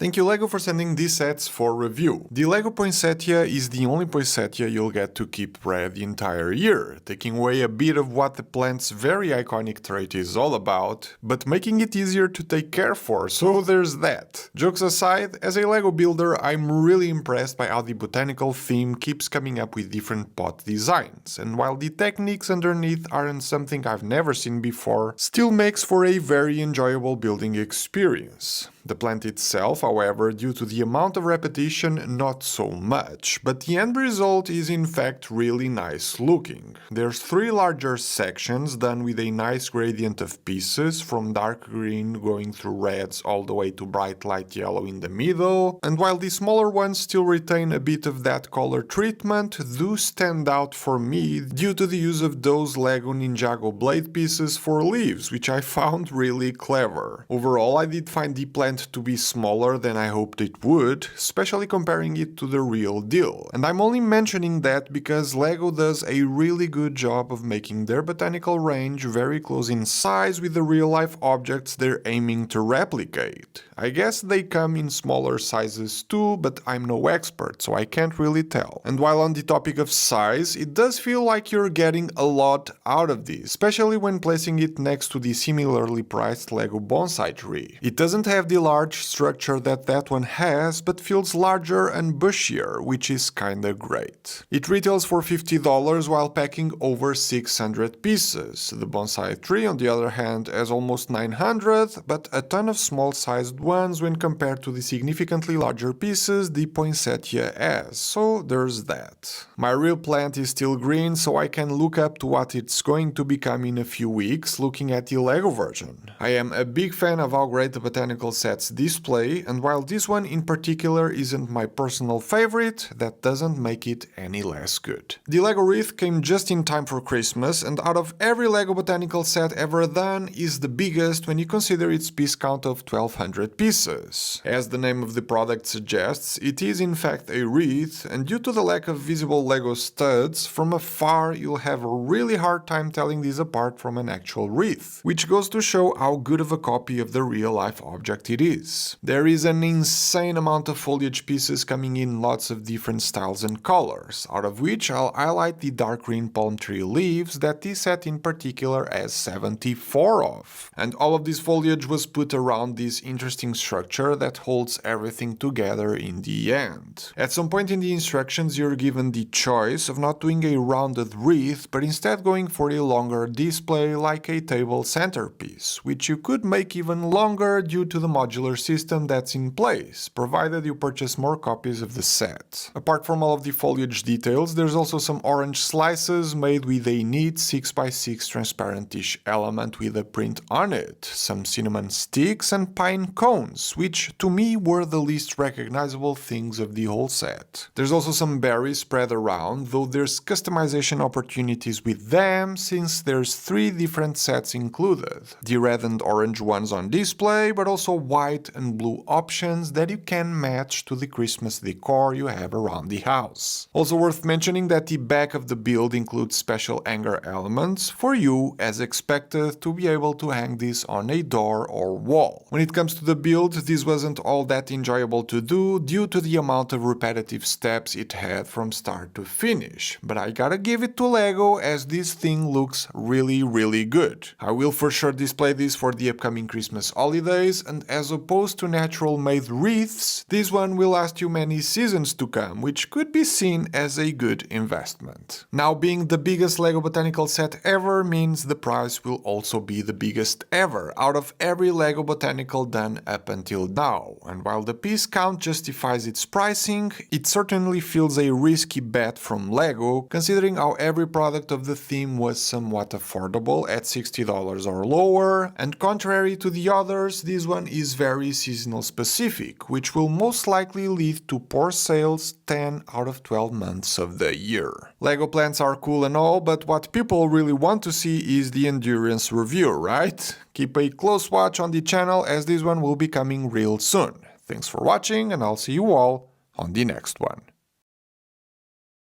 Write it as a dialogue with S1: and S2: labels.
S1: Thank you LEGO for sending these sets for review. The LEGO Poinsettia is the only poinsettia you'll get to keep red the entire year, taking away a bit of what the plant's very iconic trait is all about, but making it easier to take care for, so there's that. Jokes aside, as a LEGO builder, I'm really impressed by how the botanical theme keeps coming up with different pot designs, and while the techniques underneath aren't something I've never seen before, still makes for a very enjoyable building experience. The plant itself, however, due to the amount of repetition, not so much, but the end result is in fact really nice looking. There's 3 larger sections done with a nice gradient of pieces, from dark green going through reds all the way to bright light yellow in the middle, and while the smaller ones still retain a bit of that color treatment, do stand out for me due to the use of those LEGO Ninjago blade pieces for leaves, which I found really clever. Overall, I did find the plant to be smaller than I hoped it would, especially comparing it to the real deal. And I'm only mentioning that because LEGO does a really good job of making their botanical range very close in size with the real-life objects they're aiming to replicate. I guess they come in smaller sizes too, but I'm no expert, so I can't really tell. And while on the topic of size, it does feel like you're getting a lot out of this, especially when placing it next to the similarly priced LEGO bonsai tree. It doesn't have the large structure that one has, but feels larger and bushier, which is kinda great. It retails for $50 while packing over 600 pieces. The bonsai tree, on the other hand, has almost 900, but a ton of small-sized ones when compared to the significantly larger pieces the poinsettia has, so there's that. My real plant is still green, so I can look up to what it's going to become in a few weeks looking at the LEGO version. I am a big fan of how great the botanical sets display, and while this one in particular isn't my personal favorite, that doesn't make it any less good. The LEGO Wreath came just in time for Christmas, and out of every LEGO Botanical set ever done, is the biggest when you consider its piece count of 1200 pieces. As the name of the product suggests, it is in fact a wreath, and due to the lack of visible LEGO studs, from afar you'll have a really hard time telling these apart from an actual wreath, which goes to show how good of a copy of the real-life object it is. There is an insane amount of foliage pieces coming in lots of different styles and colors, out of which I'll highlight the dark green palm tree leaves that this set in particular has 74 of. And all of this foliage was put around this interesting structure that holds everything together in the end. At some point in the instructions you're given the choice of not doing a rounded wreath, but instead going for a longer display like a table centerpiece, which you could make even longer due to the modular system that's in place, provided you purchase more copies of the set. Apart from all of the foliage details, there's also some orange slices made with a neat 6x6 transparent-ish element with a print on it, some cinnamon sticks and pine cones, which to me were the least recognizable things of the whole set. There's also some berries spread around, though there's customization opportunities with them since there's 3 different sets included. The red and orange ones on display, but also white and blue options that you can match to the Christmas decor you have around the house. Also worth mentioning that the back of the build includes special hanger elements for you, as expected, to be able to hang this on a door or wall. When it comes to the build, this wasn't all that enjoyable to do due to the amount of repetitive steps it had from start to finish, but I gotta give it to LEGO as this thing looks really good. I will for sure display this for the upcoming Christmas holidays, and as opposed to natural-made wreaths, this one will last you many seasons to come, which could be seen as a good investment. Now, being the biggest LEGO Botanical set ever means the price will also be the biggest ever out of every LEGO Botanical done up until now, and while the piece count justifies its pricing, it certainly feels a risky bet from LEGO, considering how every product of the theme was somewhat affordable at $60 or lower, and contrary to the others, this one is very seasonal specific, which will most likely lead to poor sales 10 out of 12 months of the year. LEGO plants are cool and all, but what people really want to see is the endurance review, right? Keep a close watch on the channel as this one will be coming real soon. Thanks for watching, and I'll see you all on the next one.